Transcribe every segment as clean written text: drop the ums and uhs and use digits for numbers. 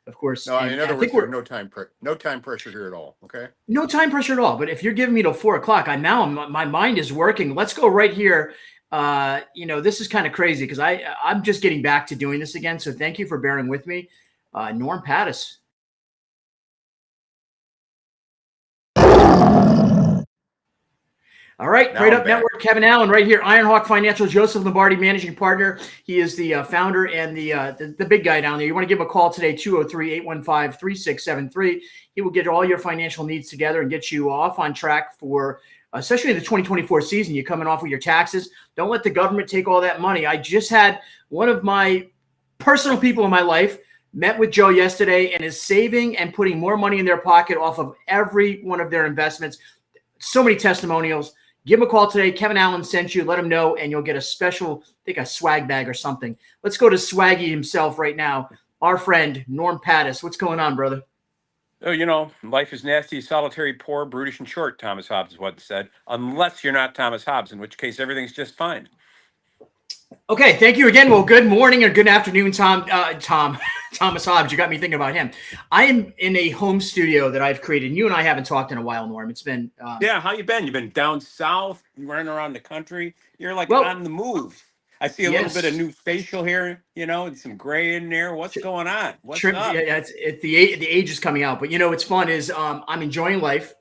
of course. No, And in other I words, think there's no time pressure here at all. Okay. no time pressure at all. But if you're giving me till 4 o'clock, my mind is working. Let's go right here. This is kind of crazy because I'm just getting back to doing this again. So thank you for bearing with me. Norm Pattis. All right, Prayed Up Network, Kevin Allen right here, Ironhawk Financial, Joseph Lombardi, managing partner. He is the founder and the big guy down there. You want to give him a call today, 203-815-3673. He will get all your financial needs together and get you off on track for especially the 2024 season. You're coming off with your taxes. Don't let the government take all that money. I just had one of my personal people in my life met with Joe yesterday and is saving and putting more money in their pocket off of every one of their investments. So many testimonials. Give him a call today. Kevin Allen sent you. Let him know, and you'll get a special, I think a swag bag or something. Let's go to Swaggy himself right now. Our friend, Norm Pattis. What's going on, brother? Oh, life is nasty, solitary, poor, brutish, and short, Thomas Hobbes once said, unless you're not Thomas Hobbes, in which case everything's just fine. Okay, thank you again. Well, good morning or good afternoon, Thomas Hobbes. You got me thinking about him. I am in a home studio that I've created. You and I haven't talked in a while, Norm. It's been yeah. How you been? You've been down south, running around the country. You're on the move. I see a little bit of new facial here, and some gray in there. What's going on? What's up? Yeah, it's the age is coming out. But what's fun is I'm enjoying life.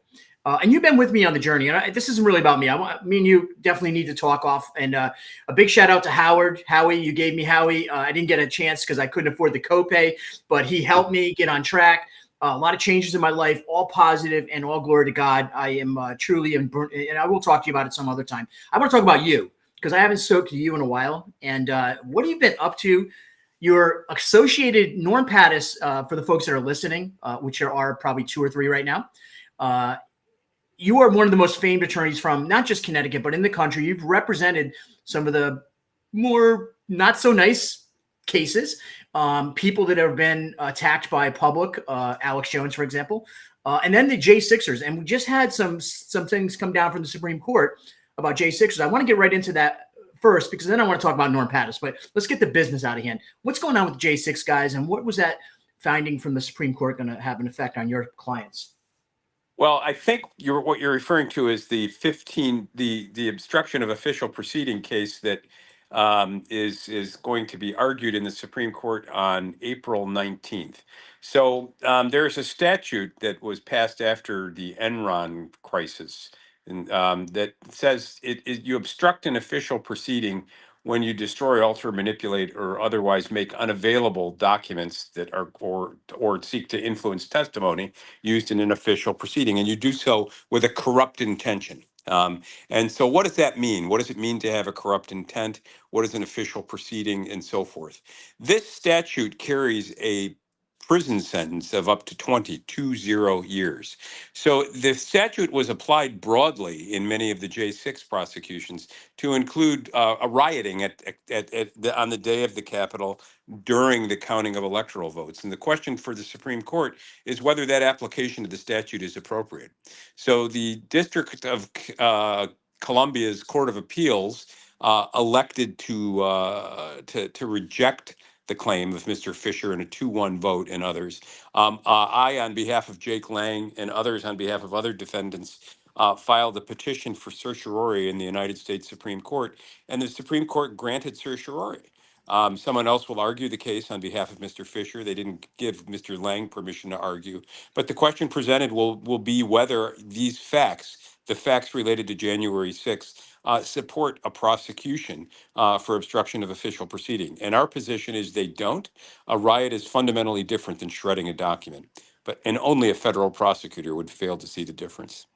And you've been with me on the journey. And this isn't really about me. Me and you definitely need to talk off. And a big shout out to Howie. You gave me Howie. I didn't get a chance because I couldn't afford the copay, but he helped me get on track. A lot of changes in my life, all positive and all glory to God. I am truly, and I will talk to you about it some other time. I want to talk about you because I haven't spoken to you in a while. And what have you been up to? You're associated Norm Pattis, for the folks that are listening, which there are probably 2 or 3 right now. You are one of the most famed attorneys from not just Connecticut, but in the country. You've represented some of the more not so nice cases, people that have been attacked by public, Alex Jones, for example, and then the J6ers. And we just had some things come down from the Supreme Court about J6ers. I want to get right into that first because then I want to talk about Norm Pattis. But let's get the business out of hand. What's going on with the J6 guys, and what was that finding from the Supreme Court going to have an effect on your clients? Well, I think what you're referring to is the obstruction of official proceeding case that is going to be argued in the Supreme Court on April 19th. So there's a statute that was passed after the Enron crisis, and that says you obstruct an official proceeding when you destroy, alter, manipulate, or otherwise make unavailable documents that are or seek to influence testimony used in an official proceeding, and you do so with a corrupt intention. And so what does that mean? What does it mean to have a corrupt intent? What is an official proceeding, and so forth? This statute carries a prison sentence of up to 20 years. So the statute was applied broadly in many of the J6 prosecutions to include a rioting on the day of the Capitol during the counting of electoral votes. And the question for the Supreme Court is whether that application of the statute is appropriate. So the District of Columbia's Court of Appeals elected to reject the claim of Mr. Fisher in a 2-1 vote and others. I, on behalf of Jake Lang and others on behalf of other defendants, filed a petition for certiorari in the United States Supreme Court, and the Supreme Court granted certiorari. Someone else will argue the case on behalf of Mr. Fisher. They didn't give Mr. Lang permission to argue. But the question presented will be whether these facts, the facts related to January 6th, support a prosecution for obstruction of official proceeding. And our position is they don't. A riot is fundamentally different than shredding a document. And only a federal prosecutor would fail to see the difference.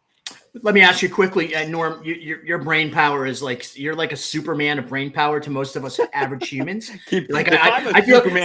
Let me ask you quickly, Norm, your brain power is you're like a Superman of brain power to most of us average humans. I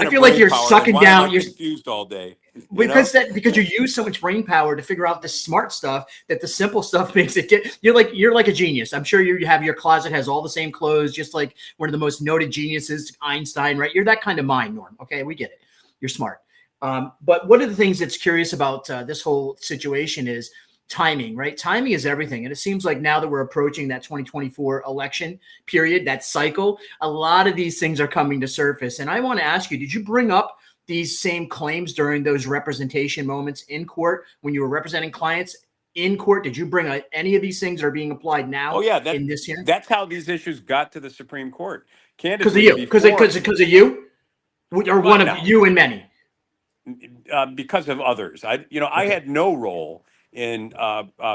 feel like you're sucking down. You're confused all day. Because you use so much brain power to figure out the smart stuff that the simple stuff makes it get. You're like a genius. I'm sure you have your closet has all the same clothes, just like one of the most noted geniuses, Einstein, right? You're that kind of mind, Norm. Okay, we get it. You're smart. But one of the things that's curious about this whole situation is timing, right? Timing is everything. And it seems like now that we're approaching that 2024 election period, that cycle, a lot of these things are coming to surface. And I want to ask you, did you bring up these same claims during those representation moments in court when you were representing clients in court? Did you bring any of these things that are being applied now Oh yeah, in this hearing? that's how these issues got to the Supreme Court. Because of Candidly, you, before, because of you, or well, one of no, you and many. because of others. I Okay. had no role in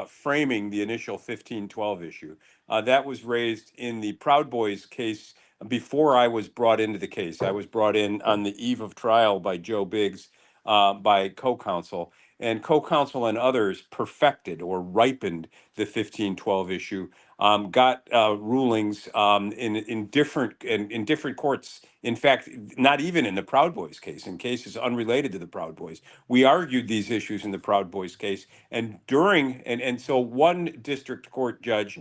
framing the initial 1512 issue. That was raised in the Proud Boys case before I was brought into the case. I was brought in on the eve of trial by Joe Biggs, by co-counsel, and co-counsel and others perfected or ripened the 1512 issue. Got rulings in different courts. In fact, not even in the Proud Boys case, in cases unrelated to the Proud Boys. We argued these issues in the Proud Boys case, and so one district court judge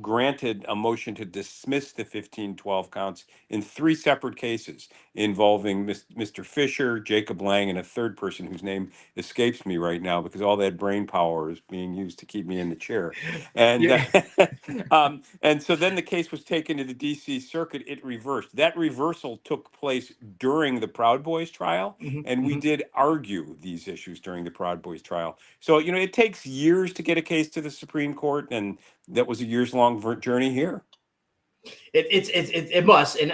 granted a motion to dismiss the 1512 counts in three separate cases involving Mr. Fisher, Jacob Lang, and a third person whose name escapes me right now because all that brain power is being used to keep me in the chair. And Yeah. and so then the case was taken to the D.C. Circuit. It reversed. That reversal took place during the Proud Boys trial, and we did argue these issues during the Proud Boys trial. So it takes years to get a case to the Supreme Court, and that was a years-long journey here. It must. And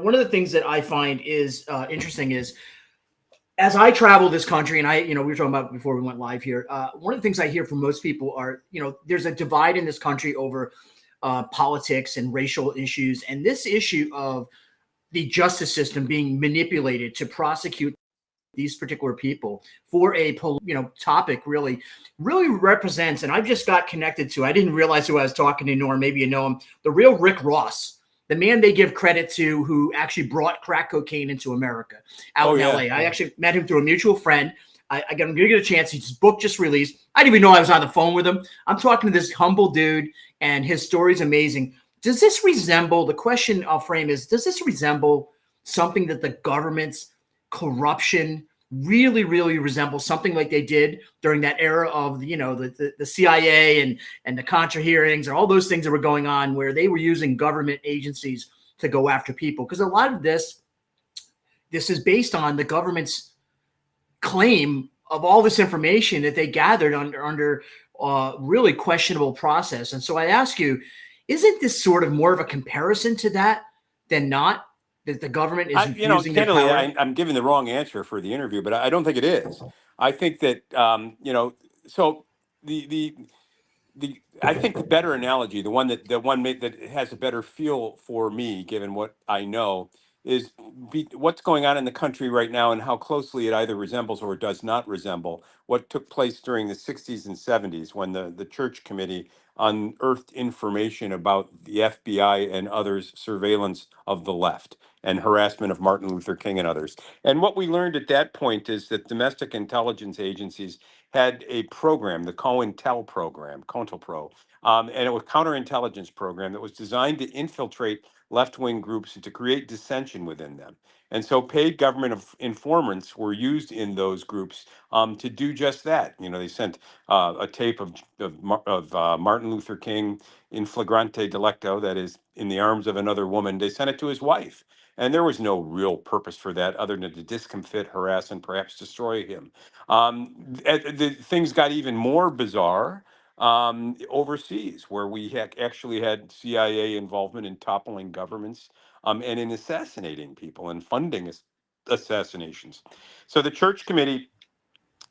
one of the things that I find is interesting is, as I travel this country, and we were talking about before we went live here, one of the things I hear from most people are, there's a divide in this country over politics and racial issues. And this issue of the justice system being manipulated to prosecute these particular people for a topic really represents, and I've just got connected to, I didn't realize who I was talking to, nor maybe you know him, the real Rick Ross, the man they give credit to who actually brought crack cocaine into America out in LA. I actually met him through a mutual friend. I'm going to get a chance. His book just released. I didn't even know I was on the phone with him. I'm talking to this humble dude, and his story's amazing. Does this resemble, the question I'll frame is, does this resemble something that the government's corruption really resembles something like they did during that era of the CIA and the Contra hearings and all those things that were going on, where they were using government agencies to go after people? Because a lot of this is based on the government's claim of all this information that they gathered under really questionable process. And so I ask you, isn't this sort of more of a comparison to that than not? That the government is using their candidly, power? I'm giving the wrong answer for the interview, but I don't think it is. I think that so the I think the better analogy, the one that has a better feel for me, given what I know, is what's going on in the country right now and how closely it either resembles or does not resemble what took place during the 60s and 70s when the Church Committee unearthed information about the FBI and others' surveillance of the left and harassment of Martin Luther King and others. And what we learned at that point is that domestic intelligence agencies had a program, the COINTEL program, COINTELPRO, and it was a counterintelligence program that was designed to infiltrate left-wing groups and to create dissension within them. And so paid government informants were used in those groups to do just that. They sent a tape of Martin Luther King in flagrante delicto, that is, in the arms of another woman. They sent it to his wife. And there was no real purpose for that other than to discomfit, harass, and perhaps destroy him. Things got even more bizarre overseas, where we actually had CIA involvement in toppling governments and in assassinating people and funding assassinations. So the Church Committee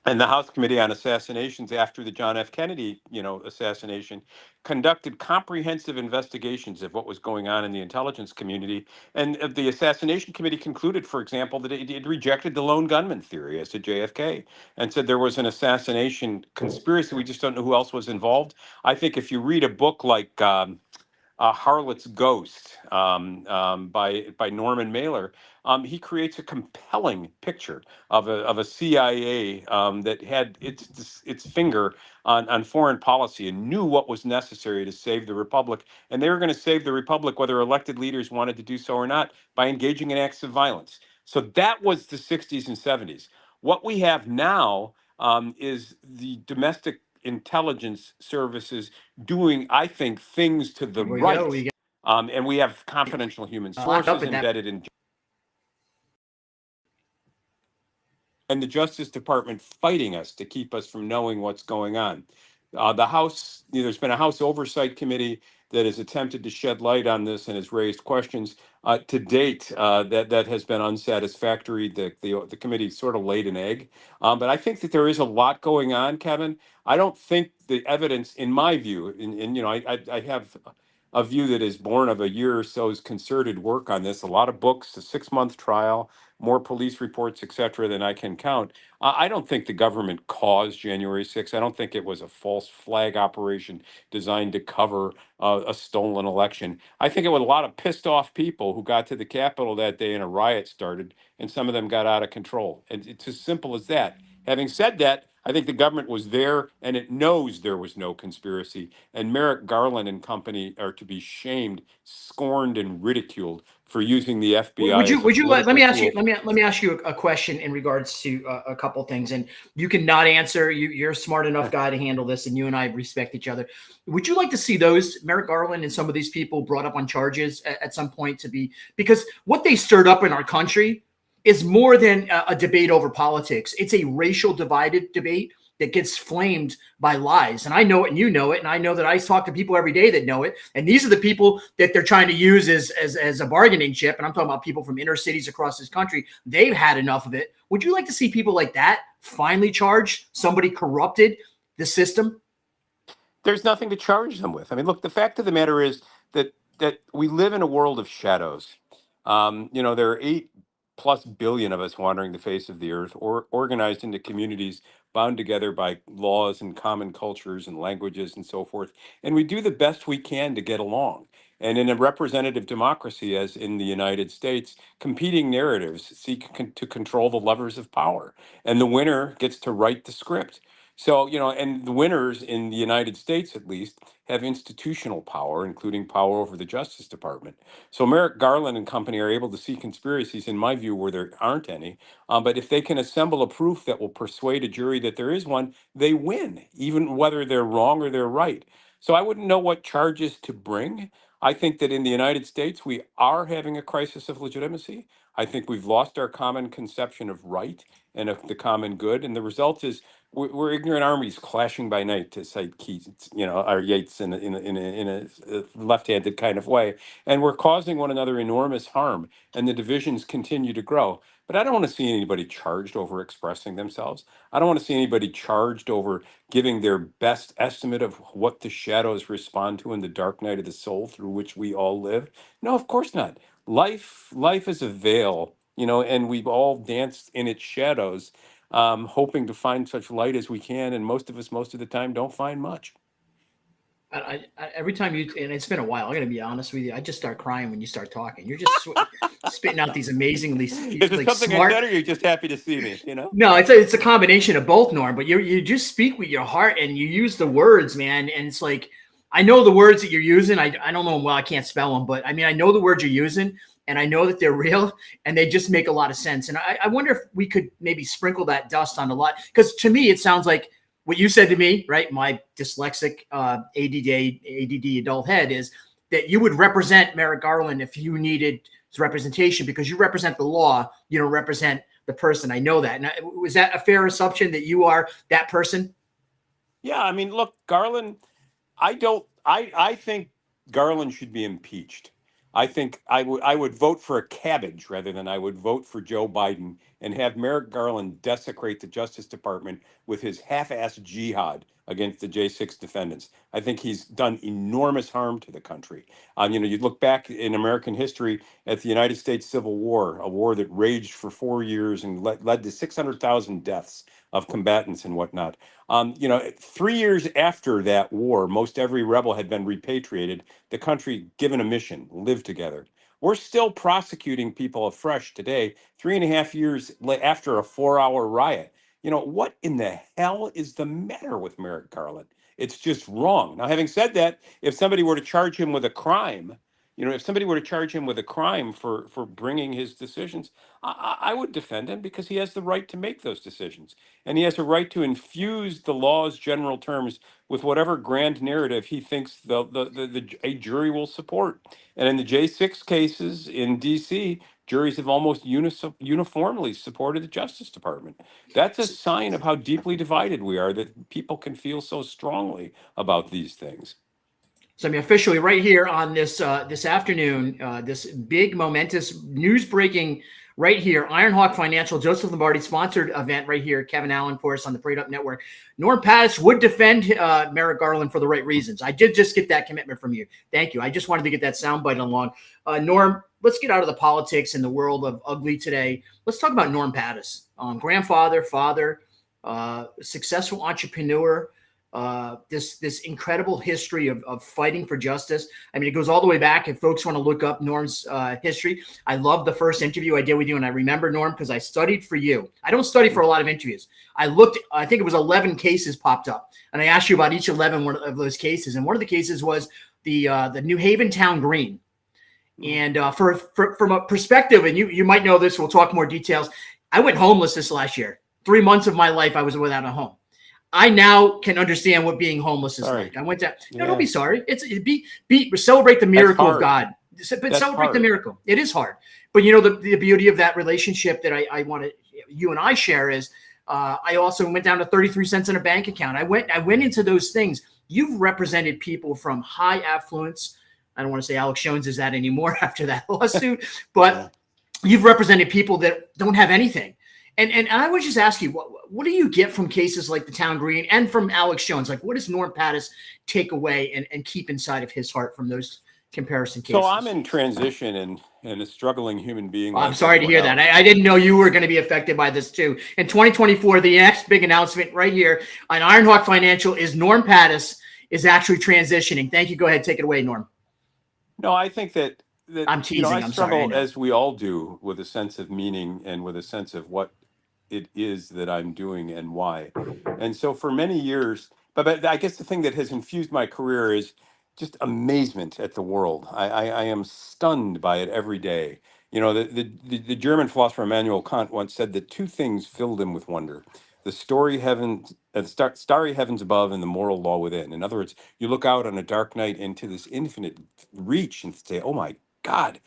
and the House Committee on Assassinations after the John F. Kennedy, assassination, conducted comprehensive investigations of what was going on in the intelligence community. And the Assassination Committee concluded, for example, that it rejected the lone gunman theory as to JFK and said there was an assassination conspiracy. We just don't know who else was involved. I think if you read a book like Harlot's Ghost by Norman Mailer, he creates a compelling picture of a CIA that had its finger on foreign policy and knew what was necessary to save the republic, and they were going to save the republic whether elected leaders wanted to do so or not by engaging in acts of violence. So that was the 60s and 70s. What we have now is the domestic intelligence services doing, I think, things to the Here we go. right. We And we have confidential human locked up sources in that. embedded in and the Justice Department fighting us to keep us from knowing what's going on. The House, there's been a House Oversight Committee that has attempted to shed light on this and has raised questions. To date, that has been unsatisfactory. The committee sort of laid an egg, but I think that there is a lot going on, Kevin. I don't think the evidence, in my view, and I have a view that is born of a year or so's concerted work on this. A lot of books, a 6-month trial, more police reports, et cetera, than I can count. I don't think the government caused January 6th. I don't think it was a false flag operation designed to cover a stolen election. I think it was a lot of pissed off people who got to the Capitol that day and a riot started, and some of them got out of control. And it's as simple as that. Having said that, I think the government was there and it knows there was no conspiracy. And Merrick Garland and company are to be shamed, scorned, and ridiculed for using the FBI Would you as a let political me ask you tool. let me ask you a question in regards to a couple things, and you can not answer. You're a smart enough guy to handle this, and you and I respect each other. Would you like to see those Merrick Garland and some of these people brought up on charges at some point because what they stirred up in our country is more than a debate over politics. It's a racial divided debate that gets flamed by lies. And I know it and you know it. And I know that I talk to people every day that know it. And these are the people that they're trying to use as a bargaining chip. And I'm talking about people from inner cities across this country. They've had enough of it. Would you like to see people like that finally charged? Somebody corrupted the system? There's nothing to charge them with. I mean, look, the fact of the matter is that we live in a world of shadows. There are 8+ billion of us wandering the face of the earth, or organized into communities bound together by laws and common cultures and languages and so forth. And we do the best we can to get along. And in a representative democracy, as in the United States, competing narratives seek to control the levers of power, and the winner gets to write the script. So, and the winners in the United States, at least, have institutional power, including power over the Justice Department. So Merrick Garland and company are able to see conspiracies, in my view, where there aren't any. But if they can assemble a proof that will persuade a jury that there is one, they win, even whether they're wrong or they're right. So I wouldn't know what charges to bring. I think that in the United States, we are having a crisis of legitimacy. I think we've lost our common conception of right and of the common good. And the result is we're ignorant armies clashing by night, to cite Keats, our Yeats in a left-handed kind of way, and we're causing one another enormous harm, and the divisions continue to grow. But I don't want to see anybody charged over expressing themselves. I don't want to see anybody charged over giving their best estimate of what the shadows respond to in the dark night of the soul through which we all live. No, of course not. Life is a veil, and we've all danced in its shadows, hoping to find such light as we can. And most of us, most of the time, don't find much. Every time and it's been a while, I'm going to be honest with you. I just start crying when you start talking. You're just spitting out these amazingly Is it like something smart. I said, or you're just happy to see me? No, it's a combination of both, Norm. But you just speak with your heart and you use the words, man. And it's like I know the words that you're using. I don't know them well. I can't spell them, but I mean I know the words you're using, and I know that they're real, and they just make a lot of sense. And I wonder if we could maybe sprinkle that dust on a lot, because to me it sounds like what you said to me, right? My dyslexic ADD adult head is that you would represent Merrick Garland if you needed representation, because you represent the law. You don't represent the person. I know that. Now, was that a fair assumption that you are that person? Yeah, I mean, look, Garland, I think Garland should be impeached. I think I would vote for a cabbage rather than I would vote for Joe Biden and have Merrick Garland desecrate the Justice Department with his half-assed jihad against the J6 defendants. I think he's done enormous harm to the country. You look back in American history at the United States Civil War, a war that raged for 4 years and led to 600,000 deaths of combatants and whatnot. 3 years after that war, most every rebel had been repatriated, the country given a mission, live together. We're still prosecuting people afresh today, 3.5 years after a 4-hour riot. What in the hell is the matter with Merrick Garland? It's just wrong. Now, having said that, if somebody were to charge him with a crime, for bringing his decisions, I would defend him because he has the right to make those decisions. And he has a right to infuse the law's general terms with whatever grand narrative he thinks a jury will support. And in the J6 cases in D.C., juries have almost uniformly supported the Justice Department. That's a sign of how deeply divided we are, that people can feel so strongly about these things. So I mean, officially right here on this this afternoon, this big momentous news breaking right here, Ironhawk Financial, Joseph Lombardi sponsored event right here, KevinAlan for us on the Prayed Up Network. Norm Pattis would defend Merrick Garland for the right reasons. I did just get that commitment from you. Thank you. I just wanted to get that soundbite along. Norm, let's get out of the politics and the world of ugly today. Let's talk about Norm Pattis, grandfather, father, successful entrepreneur. This incredible history of fighting for justice. I mean, it goes all the way back. If folks want to look up Norm's history, I love the first interview I did with you, and I remember, Norm, because I studied for you. I don't study for a lot of interviews. I looked, I think it was 11 cases popped up, and I asked you about each 11 of those cases, and one of the cases was the New Haven Town Green. And from a perspective, and you might know this, we'll talk more details. I went homeless this last year. 3 months of my life I was without a home. I now can understand what being homeless is like. I went to don't be sorry. Celebrate the miracle of God. But celebrate the miracle. It is hard. But you know, the beauty of that relationship that I want to you and I share is I also went down to 33 cents in a bank account. I went into those things. You've represented people from high affluence. I don't want to say Alex Jones is that anymore after that lawsuit, but you've represented people that don't have anything. And I would just ask you, what do you get from cases like the Town Green and from Alex Jones? Like, what does Norm Pattis take away and keep inside of his heart from those comparison cases? So I'm in transition and a struggling human being. I'm sorry to hear that. I didn't know you were going to be affected by this too. In 2024, the next big announcement right here on Ironhawk Financial is Norm Pattis is actually transitioning. Thank you. Go ahead. Take it away, Norm. No, I think that I'm teasing. I struggle, as we all do, with a sense of meaning and with a sense of what it is that I'm doing and why. And so for many years, but I guess the thing that has infused my career is just amazement at the world. I am stunned by it every day. You know, the German philosopher Immanuel Kant once said that two things filled him with wonder: the starry heavens above and the moral law within. In other words, you look out on a dark night into this infinite reach and say, "Oh my God,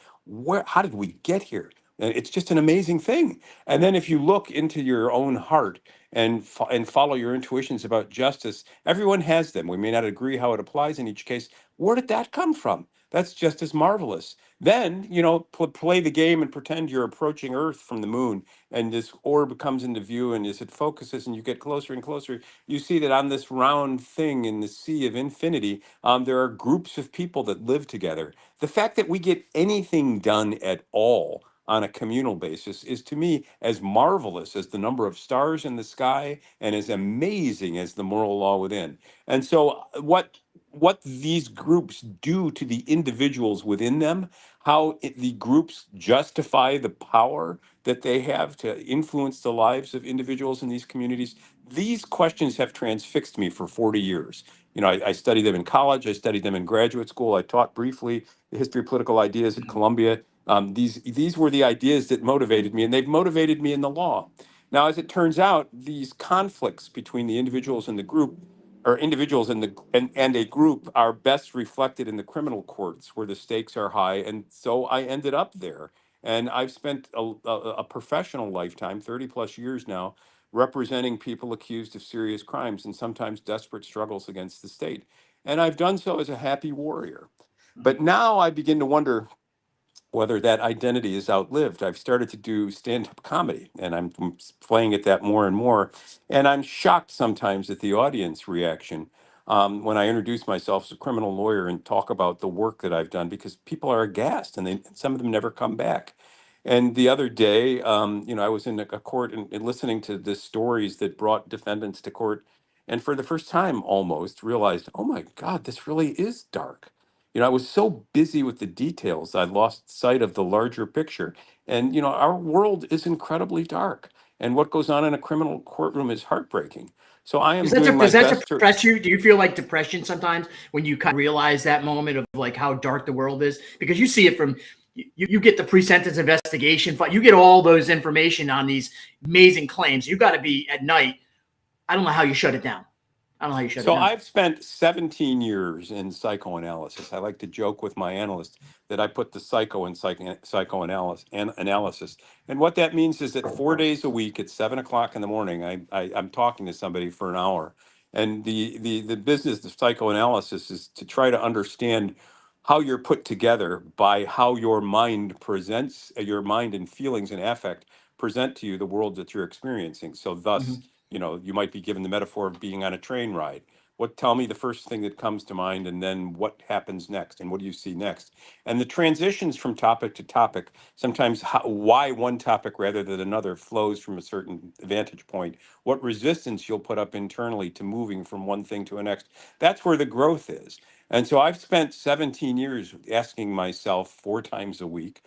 how did we get here?" And it's just an amazing thing. And then if you look into your own heart and follow your intuitions about justice, everyone has them. We may not agree how it applies in each case. Where did that come from? That's just as marvelous. Then, you know, play the game and pretend you're approaching Earth from the moon, and this orb comes into view, and as it focuses and you get closer and closer, you see that on this round thing in the sea of infinity, there are groups of people that live together. The fact that we get anything done at all on a communal basis is, to me, as marvelous as the number of stars in the sky and as amazing as the moral law within. And so what these groups do to the individuals within them, the groups justify the power that they have to influence the lives of individuals in these communities, these questions have transfixed me for 40 years. You know, I studied them in college, I studied them in graduate school, I taught briefly the history of political ideas at Columbia. These were the ideas that motivated me, and they've motivated me in the law. Now, as it turns out, these conflicts between the individuals and the group, or individuals and a group, are best reflected in the criminal courts, where the stakes are high. And so I ended up there. And I've spent a professional lifetime, 30 plus years now, representing people accused of serious crimes and sometimes desperate struggles against the state. And I've done so as a happy warrior. But now I begin to wonder whether that identity is outlived. I've started to do stand-up comedy, and I'm playing at that more and more. And I'm shocked sometimes at the audience reaction when I introduce myself as a criminal lawyer and talk about the work that I've done, because people are aghast, and some of them never come back. And the other day, you know, I was in a court and listening to the stories that brought defendants to court, and for the first time almost realized, oh my God, this really is dark. You know, I was so busy with the details, I lost sight of the larger picture. And, you know, our world is incredibly dark. And what goes on in a criminal courtroom is heartbreaking. So I am doing my Does that best to. depress you? Do you feel like depression sometimes when you kind of realize that moment of like how dark the world is? Because you see it from, you get the pre-sentence investigation, you get all those information on these amazing claims. You got to be at night. I don't know how you shut it down. I don't know how you shut it So down. I've spent 17 years in psychoanalysis. I like to joke with my analyst that I put the psycho in psychoanalysis analysis. And what that means is that 4 days a week at 7 o'clock in the morning, I'm talking to somebody for an hour. And the business of psychoanalysis is to try to understand how you're put together by how your mind presents, your mind and feelings and affect present to you the world that you're experiencing. So thus, Mhm. you might be given the metaphor of being on a train ride. Tell me the first thing that comes to mind, and then what happens next, and what do you see next? And the transitions from topic to topic, sometimes why one topic rather than another flows from a certain vantage point, what resistance you'll put up internally to moving from one thing to the next. That's where the growth is. And so I've spent 17 years asking myself 4 times a week,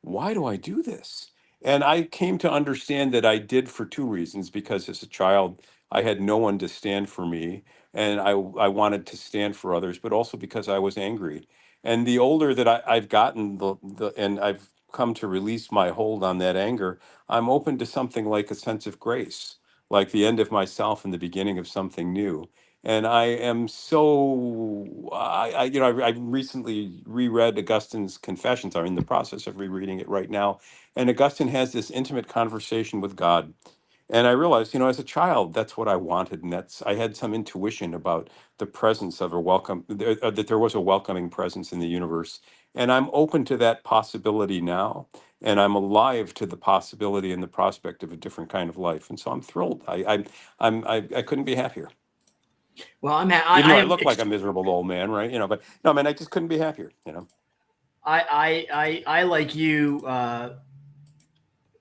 why do I do this? And I came to understand that I did for two reasons, because as a child, I had no one to stand for me, and I wanted to stand for others, but also because I was angry. And the older that I've gotten, and I've come to release my hold on that anger, I'm open to something like a sense of grace, like the end of myself and the beginning of something new. And I am so I recently reread Augustine's Confessions. I'm in the process of rereading it right now, and Augustine has this intimate conversation with God. And I realized, as a child, that's what I wanted. And I had some intuition about the presence of that there was a welcoming presence in the universe. And I'm open to that possibility now. And I'm alive to the possibility and the prospect of a different kind of life. And so I'm thrilled. I couldn't be happier. Well, Even I though I am look like a miserable old man, right? But no, man, I just couldn't be happier. I like you.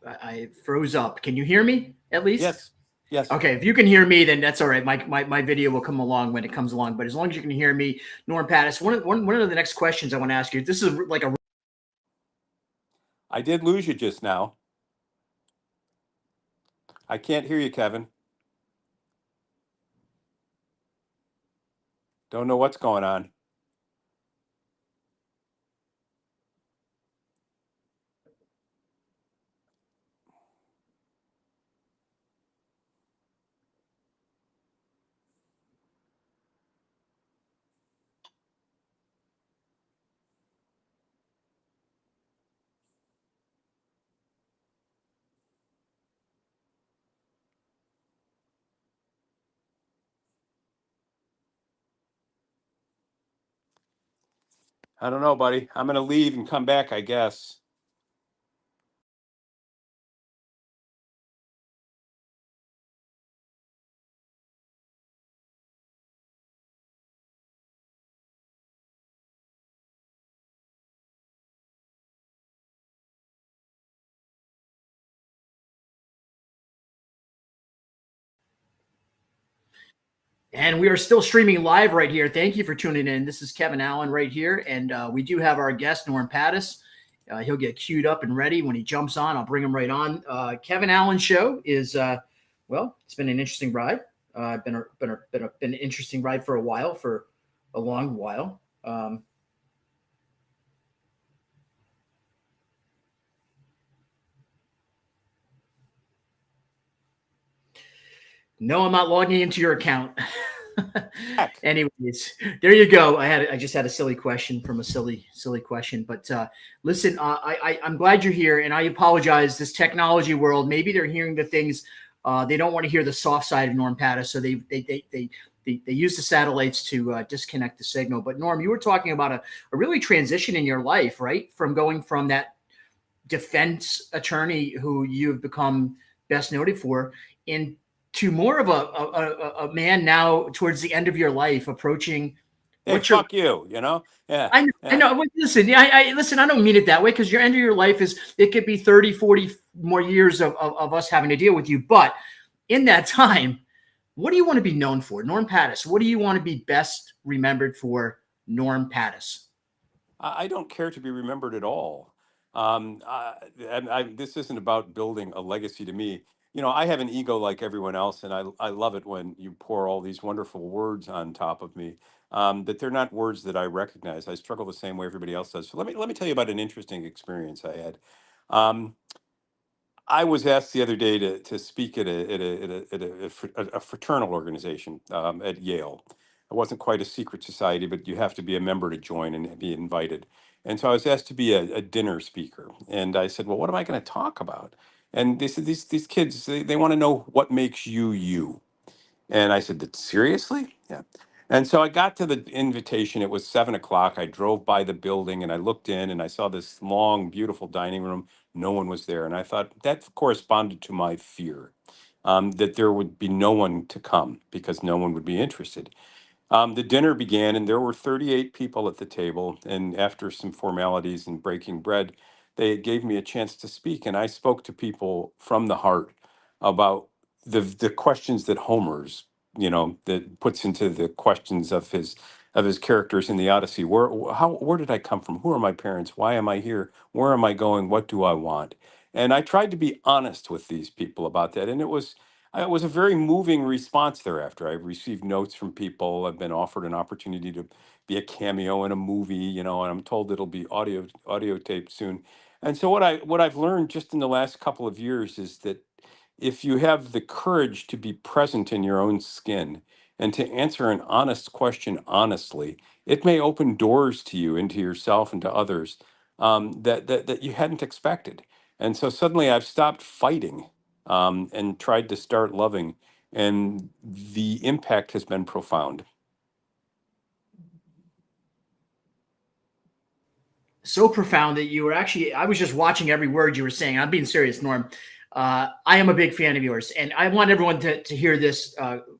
I froze up. Can you hear me at least? Yes. Yes. Okay, if you can hear me, then that's all right. My video will come along when it comes along. But as long as you can hear me, Norm Pattis, one of the next questions I want to ask you. This is like a I did lose you just now. I can't hear you, Kevin. Don't know what's going on. I don't know, buddy. I'm going to leave and come back, I guess. And we are still streaming live right here. Thank you for tuning in. This is KevinAlan right here, and we do have our guest Norm Pattis. He'll get queued up and ready when he jumps on. I'll bring him right on. KevinAlan show is well, it's been an interesting ride. Been an interesting ride for a while, for a long while. No, I'm not logging into your account. Heck. Anyways, there you go. I just had a silly question from a silly question. But listen, I'm glad you're here, and I apologize. This technology world, maybe they're hearing the things they don't want to hear, the soft side of Norm Pattis, so they use the satellites to disconnect the signal. But Norm, you were talking about a really transition in your life, right? From going from that defense attorney who you've become best noted for, in to more of a man now towards the end of your life, approaching Hey, what you're. fuck you, Yeah. I Yeah. know. Listen, I listen. I don't mean it that way, because your end of your life is, it could be 30, 40 more years of us having to deal with you. But in that time, what do you want to be known for, Norm Pattis? What do you want to be best remembered for, Norm Pattis? I don't care to be remembered at all. This isn't about building a legacy to me. I have an ego like everyone else, and I love it when you pour all these wonderful words on top of me. That they're not words that I recognize. I struggle the same way everybody else does. So let me tell you about an interesting experience I had. Um, I was asked the other day to speak at a fraternal organization at Yale. It wasn't quite a secret society, but you have to be a member to join and be invited. And so I was asked to be a dinner speaker. And I said, well, what am I going to talk about? And they said, these kids, they want to know what makes you you. And I said, "That seriously?" Yeah. And so I got to the invitation. It was 7 o'clock. I drove by the building and I looked in and I saw this long, beautiful dining room. No one was there. And I thought that corresponded to my fear, that there would be no one to come because no one would be interested. The dinner began, and there were 38 people at the table. And after some formalities and breaking bread, they gave me a chance to speak. And I spoke to people from the heart about the questions that Homer's, that puts into the questions of his characters in the Odyssey. Where did I come from? Who are my parents? Why am I here? Where am I going? What do I want? And I tried to be honest with these people about that, and it was a very moving response thereafter. I've received notes from people. I've been offered an opportunity to be a cameo in a movie, and I'm told it'll be audio taped soon. And so what I've learned just in the last couple of years is that if you have the courage to be present in your own skin and to answer an honest question honestly, it may open doors to you into yourself and to others, that you hadn't expected. And so suddenly I've stopped fighting, and tried to start loving, and the impact has been profound. So profound that you were actually, I was just watching every word you were saying. I'm being serious, Norm. I am a big fan of yours, and I want everyone to hear this.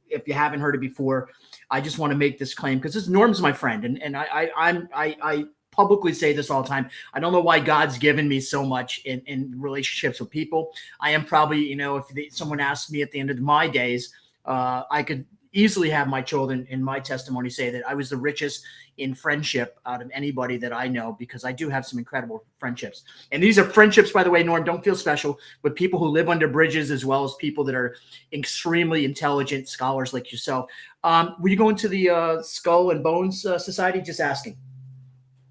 If you haven't heard it before, I just want to make this claim because this Norm's my friend, and I publicly say this all the time. I don't know why God's given me so much in relationships with people. I am probably, if someone asked me at the end of my days, I could easily have my children in my testimony say that I was the richest in friendship out of anybody that I know, because I do have some incredible friendships. And these are friendships, by the way, Norm, don't feel special, with people who live under bridges, as well as people that are extremely intelligent scholars like yourself. Were you going to the Skull and Bones Society? Just asking.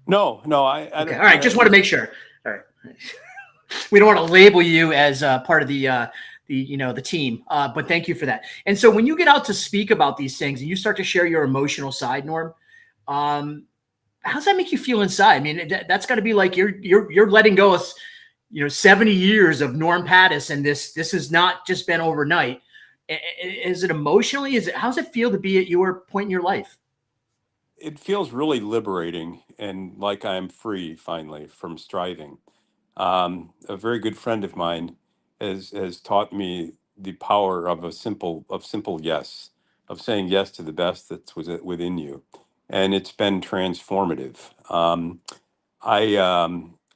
No, I Okay. don't, All right. Just want to make sure. All right. We don't want to label you as part of the team, but thank you for that. And so when you get out to speak about these things and you start to share your emotional side, Norm, how does that make you feel inside? I mean, that's got to be like you're letting go of 70 years of Norm Pattis, and this has not just been overnight. Is it emotionally? How's it feel to be at your point in your life? it feels really liberating and like I'm free finally from striving. A very good friend of mine has taught me the power of simple yes, of saying yes to the best that's within you, and it's been transformative.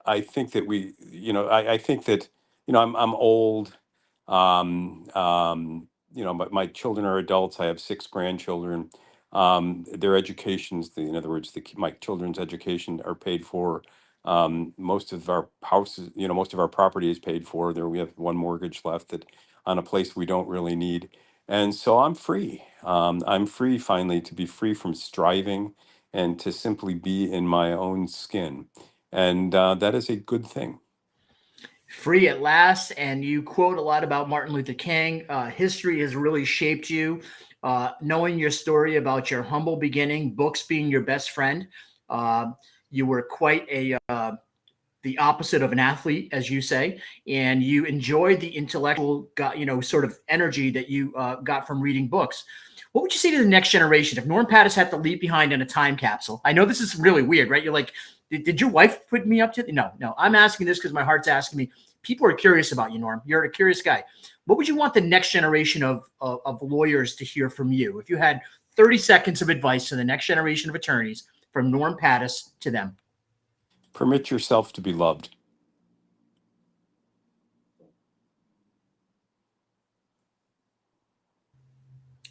I think that I think that I'm old. But my children are adults. I have 6 grandchildren. Their educations, in other words, my children's education are paid for. Most of our houses, most of our property is paid for. There, we have one mortgage left that on a place we don't really need, and so I'm free. I'm free finally to be free from striving and to simply be in my own skin, and that is a good thing. Free at last. And you quote a lot about Martin Luther King. History has really shaped you. Knowing your story about your humble beginning, books being your best friend, uh, you were quite the opposite of an athlete, as you say, and you enjoyed the intellectual, sort of energy that you got from reading books. What would you say to the next generation if Norm Pattis had to leave behind in a time capsule? I know this is really weird, right? You're like, did your wife put me up to? No. I'm asking this because my heart's asking me. People are curious about you, Norm. You're a curious guy. What would you want the next generation of lawyers to hear from you? If you had 30 seconds of advice to the next generation of attorneys from Norm Pattis to them. Permit yourself to be loved.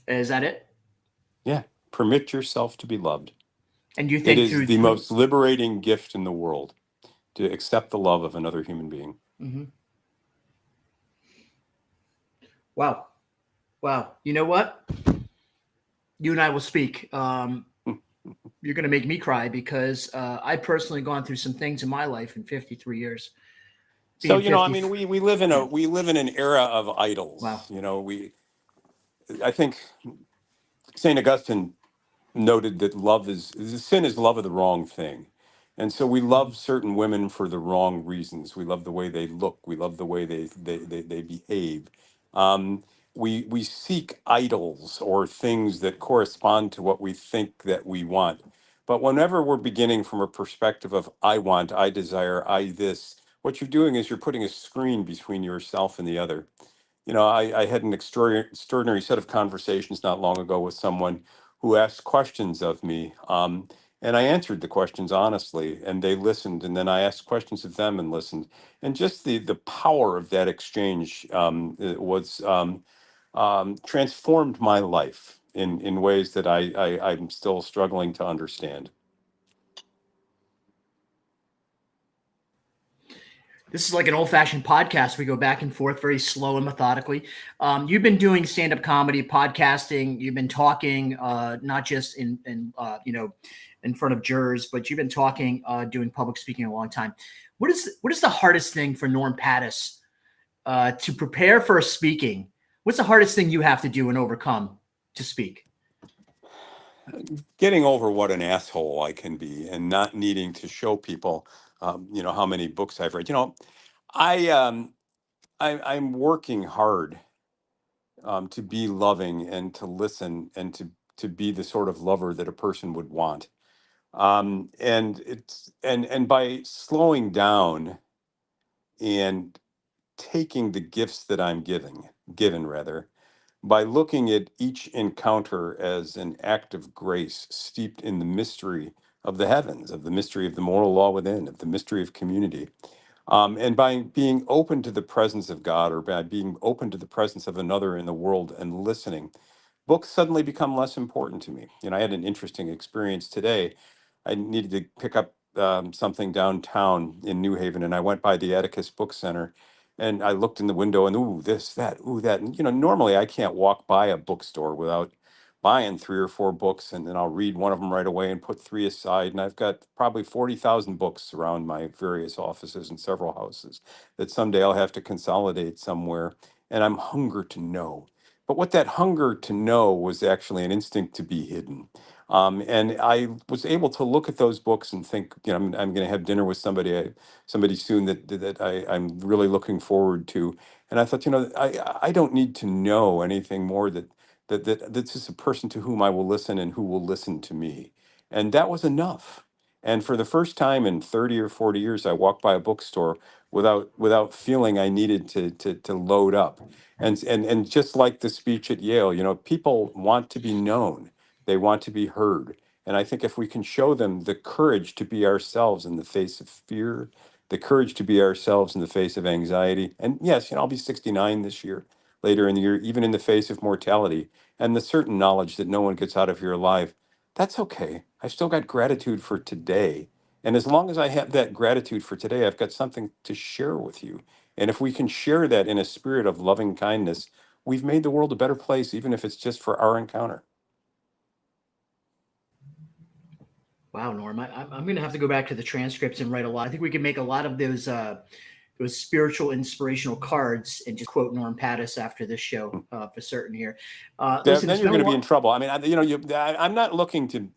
Is that it? Yeah, permit yourself to be loved. And you It think is through. the most liberating gift in the world to accept the love of another human being. Mm-hmm. Wow. You know what? You and I will speak. You're going to make me cry because I personally gone through some things in my life in 53 years. So, being I 50. mean, we live in an era of Wow. idols. I think Saint Augustine noted that sin is love of the wrong thing. And so we love certain women for the wrong reasons. We love the way they look. We love the way they behave. Um, we seek idols or things that correspond to what we think that we want. But whenever we're beginning from a perspective of I want, I desire, I this, what you're doing is you're putting a screen between yourself and the other. I had an extraordinary set of conversations not long ago with someone who asked questions of me. And I answered the questions honestly, and they listened. And then I asked questions of them and listened. And just the power of that exchange it was transformed my life in ways that I'm still struggling to understand. This is like an old-fashioned podcast. We go back and forth very slow and methodically. You've been doing stand-up comedy, podcasting. You've been talking, not just in front of jurors, but you've been talking, doing public speaking a long time. What is the hardest thing for Norm Pattis to prepare for speaking? What's the hardest thing you have to do and overcome to speak? Getting over what an asshole I can be and not needing to show people, how many books I've read. I I'm working hard to be loving and to listen and to be the sort of lover that a person would want. And by slowing down and taking the gifts that I'm given rather, by looking at each encounter as an act of grace steeped in the mystery of the heavens, of the mystery of the moral law within, of the mystery of community. And by being open to the presence of God or by being open to the presence of another in the world and listening, books suddenly become less important to me. I had an interesting experience today. I needed to pick up something downtown in New Haven, and I went by the Atticus Book Center, and I looked in the window, and ooh, this, that, ooh, that. And normally I can't walk by a bookstore without buying 3 or 4 books, and then I'll read one of them right away and put 3 aside. And I've got probably 40,000 books around my various offices and several houses that someday I'll have to consolidate somewhere. And I'm hunger to know. But what that hunger to know was actually an instinct to be hidden. And I was able to look at those books and think, I'm going to have dinner with somebody soon I'm really looking forward to. And I thought, I don't need to know anything more that this is a person to whom I will listen and who will listen to me. And that was enough. And for the first time in 30 or 40 years, I walked by a bookstore without feeling I needed to load up. And just like the speech at Yale, people want to be known. They want to be heard. And I think if we can show them the courage to be ourselves in the face of fear, the courage to be ourselves in the face of anxiety, and yes, I'll be 69 this year, later in the year, even in the face of mortality, and the certain knowledge that no one gets out of here alive, that's okay. I've still got gratitude for today. And as long as I have that gratitude for today, I've got something to share with you. And if we can share that in a spirit of loving kindness, we've made the world a better place, even if it's just for our encounter. Wow, Norm, I'm going to have to go back to the transcripts and write a lot. I think we can make a lot of those spiritual inspirational cards and just quote Norm Pattis after this show for certain here. Listen, Then you're going to be in trouble. I mean, I'm not looking to.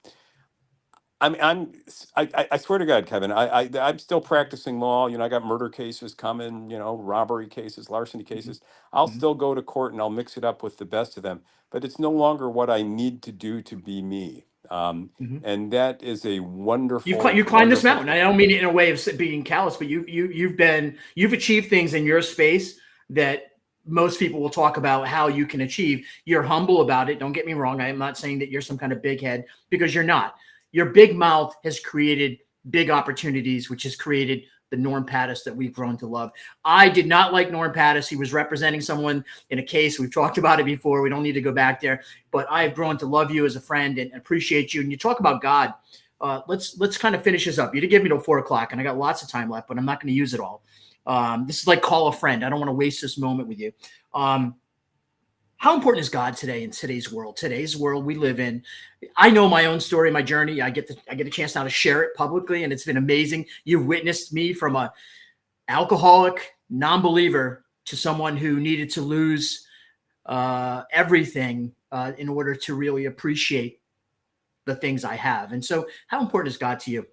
I swear to God, Kevin, I'm still practicing law. I got murder cases coming, robbery cases, larceny cases. I'll still go to court and I'll mix it up with the best of them. But it's no longer what I need to do to be me. And that is a wonderful, you climbed this wonderful mountain. I don't mean it in a way of being callous, but you've achieved things in your space that most people will talk about how you can achieve. You're humble about it. Don't get me wrong. I am not saying that you're some kind of big head, because you're not. Your big mouth has created big opportunities, which has created the Norm Pattis that we've grown to love. I did not like Norm Pattis. He was representing someone in a case. We've talked about it before. We don't need to go back there. But I have grown to love you as a friend and appreciate you. And you talk about God. Let's kind of finish this up. You did give me till 4:00, and I got lots of time left, but I'm not going to use it all. This is like call a friend. I don't want to waste this moment with you. How important is God today in today's world we live in? I know my own story, my journey. I get a chance now to share it publicly, and it's been amazing. You've witnessed me from a alcoholic, non-believer to someone who needed to lose everything in order to really appreciate the things I have. And so, how important is God to you?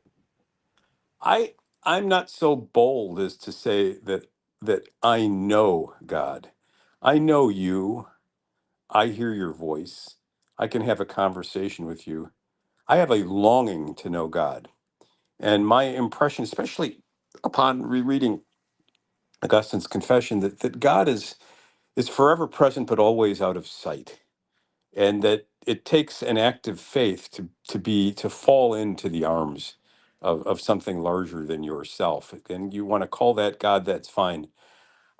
I'm not so bold as to say that I know God. I know you. I hear your voice. I can have a conversation with you. I have a longing to know God. And my impression, especially upon rereading Augustine's confession, that God is forever present but always out of sight. And that it takes an act of faith to fall into the arms of something larger than yourself. And you want to call that God, that's fine.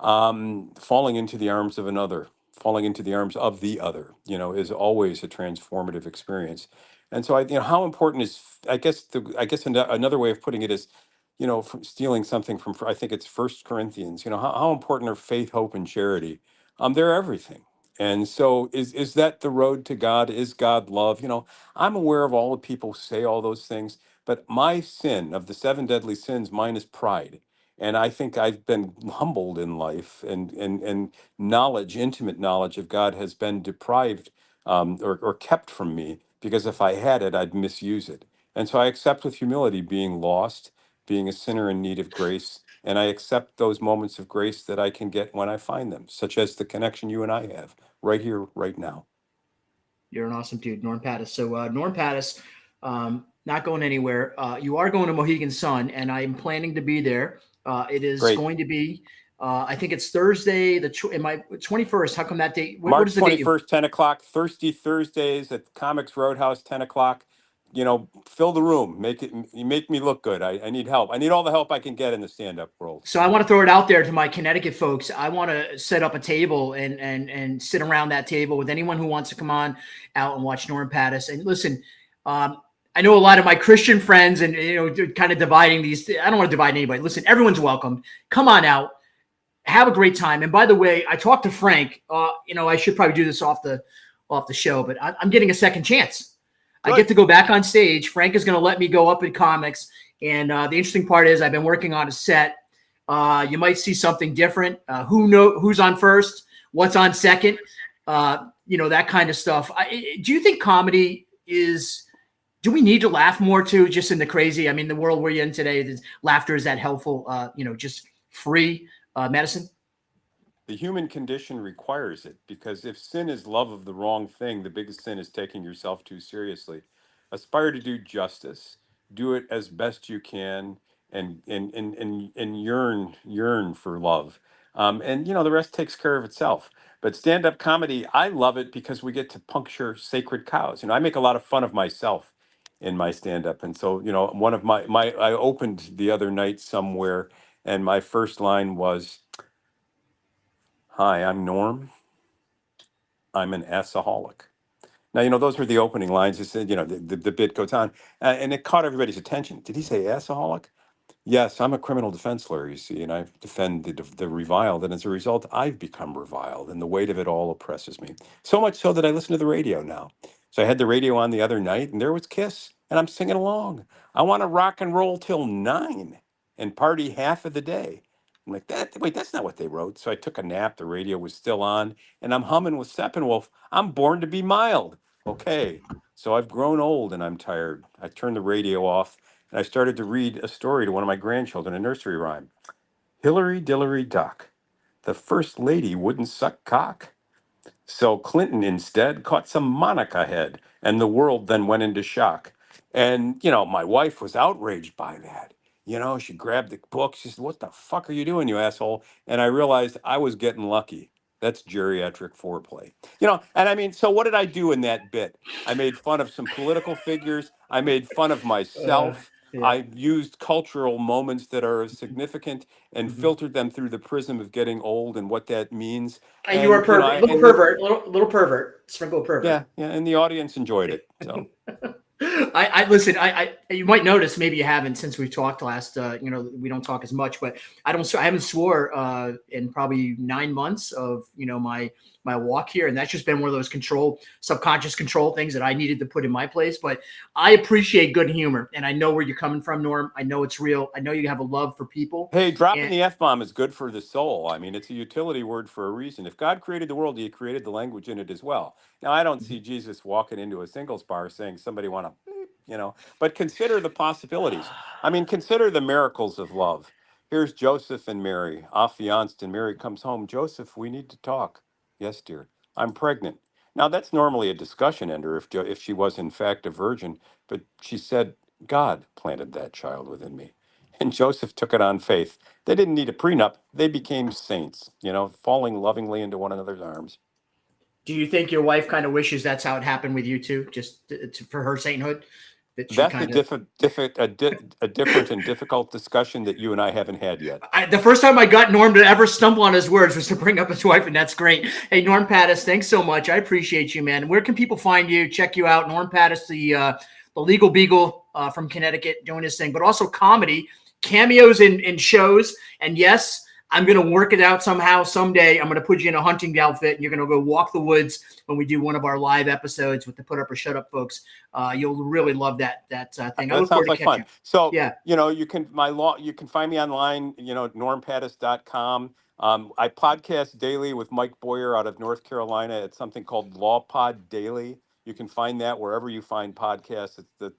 Falling into the arms of another, falling into the arms of the other, is always a transformative experience. And so, how important is, another way of putting it is, from stealing something from, I think it's First Corinthians. How important are faith, hope, and charity? They're everything. And so, is that the road to God? Is God love? I'm aware of all the people who say all those things, but my sin of the seven deadly sins, mine is pride. And I think I've been humbled in life, and knowledge, intimate knowledge of God has been deprived, or kept from me, because if I had it, I'd misuse it. And so I accept with humility being lost, being a sinner in need of grace. And I accept those moments of grace that I can get when I find them, such as the connection you and I have right here, right now. You're an awesome dude, Norm Pattis. So Norm Pattis, not going anywhere. You are going to Mohegan Sun, and I'm planning to be there. It is Great. going to be, I think it's Thursday, my 21st. How come that date? What March is the date? 21st, 10 o'clock, Thirsty Thursdays at Comics Roadhouse, 10 o'clock. Fill the room. You make me look good. I need help. I need all the help I can get in the stand-up world. So I want to throw it out there to my Connecticut folks. I want to set up a table and sit around that table with anyone who wants to come on out and watch Norm Pattis. And listen, I know a lot of my Christian friends, and kind of dividing these. I don't want to divide anybody. Listen, everyone's welcome. Come on out, have a great time. And by the way, I talked to Frank. I should probably do this off the show, but I'm getting a second chance. Good. I get to go back on stage. Frank is going to let me go up in comics. And the interesting part is I've been working on a set. You might see something different. Who's on first? What's on second? That kind of stuff. Do you think comedy is? Do we need to laugh more too, just in the crazy? I mean, the world we're in today, laughter is that helpful? Just free medicine. The human condition requires it, because if sin is love of the wrong thing, the biggest sin is taking yourself too seriously. Aspire to do justice, do it as best you can, and yearn for love. And the rest takes care of itself. But stand-up comedy, I love it because we get to puncture sacred cows. I make a lot of fun of myself in my stand-up. And so, one of my I opened the other night somewhere, and my first line was, "Hi, I'm Norm. I'm an assaholic." Now, those were the opening lines. It said, the bit goes on, and it caught everybody's attention. Did he say assaholic? Yes, I'm a criminal defense lawyer, you see, and I defend the reviled. And as a result, I've become reviled, and the weight of it all oppresses me. So much so that I listen to the radio now. So I had the radio on the other night, and there was Kiss, and I'm singing along. I want to rock and roll till 9 and party half of the day. I'm like, wait, that's not what they wrote. So I took a nap. The radio was still on, and I'm humming with Steppenwolf. I'm born to be mild. Okay. So I've grown old and I'm tired. I turned the radio off, and I started to read a story to one of my grandchildren, a nursery rhyme. Hillary Dillery Duck, the first lady wouldn't suck cock. So Clinton instead caught some Monica head, and the world then went into shock. And, my wife was outraged by that. She grabbed the book. She said, "What the fuck are you doing, you asshole?" And I realized I was getting lucky. That's geriatric foreplay. And I mean, so what did I do in that bit? I made fun of some political figures. I made fun of myself. Yeah. I used cultural moments that are significant and Mhm. filtered them through the prism of getting old and what that means. And you are pervert, little pervert, little pervert, sprinkle of pervert. Yeah, and the audience enjoyed it. So I listen. You might notice, maybe you haven't since we talked last. We don't talk as much, but I haven't swore in probably 9 months of my my walk here. And that's just been one of those subconscious control things that I needed to put in my place. But I appreciate good humor, and I know where you're coming from, Norm. I know it's real. I know you have a love for people. Hey, dropping And the F-bomb is good for the soul. I mean, it's a utility word for a reason. If God created the world, he created the language in it as well. Now, I don't see Jesus walking into a singles bar saying, somebody want to, but consider the possibilities. I mean, consider the miracles of love. Here's Joseph and Mary, affianced, and Mary comes home. Joseph, we need to talk. Yes, dear. I'm pregnant. Now, that's normally a discussion ender if she was in fact a virgin, but she said, God planted that child within me. And Joseph took it on faith. They didn't need a prenup. They became saints, falling lovingly into one another's arms. do you think your wife kind of wishes that's how it happened with you too, just for her sainthood? That she That's kind a different and difficult discussion that you and I haven't had yet. the first time I got Norm to ever stumble on his words was to bring up his wife, and that's great. Hey, Norm Pattis, thanks so much. I appreciate you, man. Where can people find you? Check you out. Norm Pattis, the legal beagle from Connecticut, doing his thing, but also comedy, cameos in shows. And yes, I'm going to work it out somehow. Someday I'm going to put you in a hunting outfit and you're going to go walk the woods when we do one of our live episodes with the Put Up or Shut Up folks. You'll really love that thing. That sounds like fun. So, yeah, you can find me online, normpattis.com. I podcast daily with Mike Boyer out of North Carolina at something called Law Pod Daily. You can find that wherever you find podcasts. It's the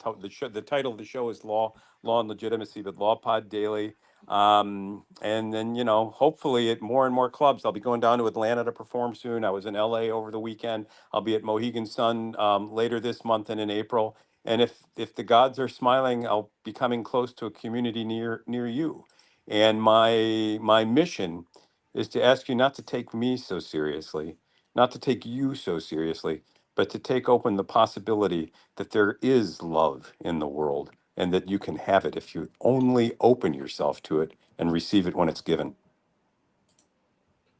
title of the show is Law and Legitimacy, but Law Pod Daily. And then, hopefully at more and more clubs. I'll be going down to Atlanta to perform soon. I was in LA over the weekend. I'll be at Mohegan Sun later this month and in April. And if the gods are smiling, I'll be coming close to a community near you. And my mission is to ask you not to take me so seriously, not to take you so seriously, but to take open the possibility that there is love in the world and that you can have it if you only open yourself to it and receive it when it's given.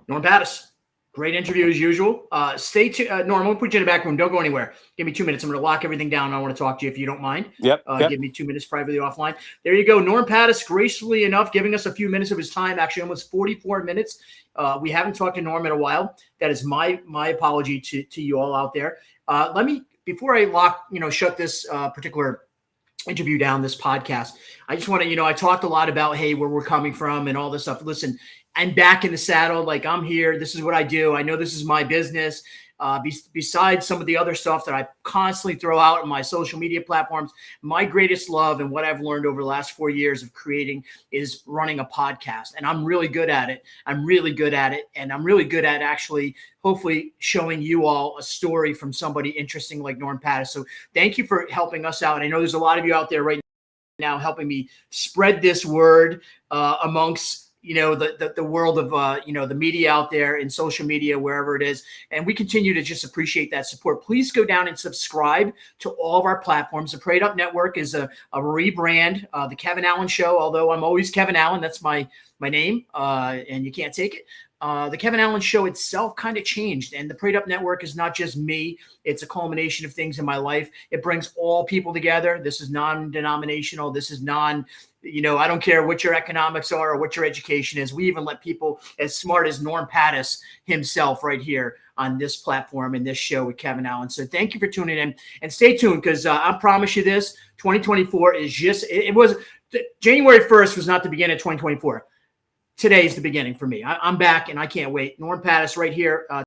Norm Pattis, great interview as usual. Stay tuned. Norm, I'm going to put you in the back room. Don't go anywhere. Give me 2 minutes. I'm going to lock everything down. I want to talk to you if you don't mind. Yep. Give me 2 minutes privately offline. There you go. Norm Pattis, gracefully enough, giving us a few minutes of his time, actually almost 44 minutes. We haven't talked to Norm in a while. That is my apology to you all out there. Let me, before I shut this particular interview down, this podcast, I just want to, I talked a lot about, hey, where we're coming from and all this stuff. Listen, I'm back in the saddle. Like, I'm here. This is what I do. I know this is my business. Besides some of the other stuff that I constantly throw out on my social media platforms, my greatest love and what I've learned over the last 4 years of creating is running a podcast. And I'm really good at it. And I'm really good at actually, hopefully, showing you all a story from somebody interesting like Norm Pattis. So thank you for helping us out. I know there's a lot of you out there right now helping me spread this word amongst the world of the media out there in social media, wherever it is. And we continue to just appreciate that support. Please go down and subscribe to all of our platforms. The Prayed Up Network is a rebrand. The Kevin Allen Show, although I'm always Kevin Allen, that's my name, and you can't take it. The Kevin Allen Show itself kind of changed, and the Prayed Up Network is not just me. It's a culmination of things in my life. It brings all people together. This is non-denominational. This is I don't care what your economics are or what your education is. We even let people as smart as Norm Pattis himself right here on this platform in this show with Kevin Allen. So thank you for tuning in, and stay tuned, because I promise you this, 2024 is just, it was January 1st was not the beginning of 2024. Today's the beginning for me. I'm back and I can't wait. Norm Pattis right here.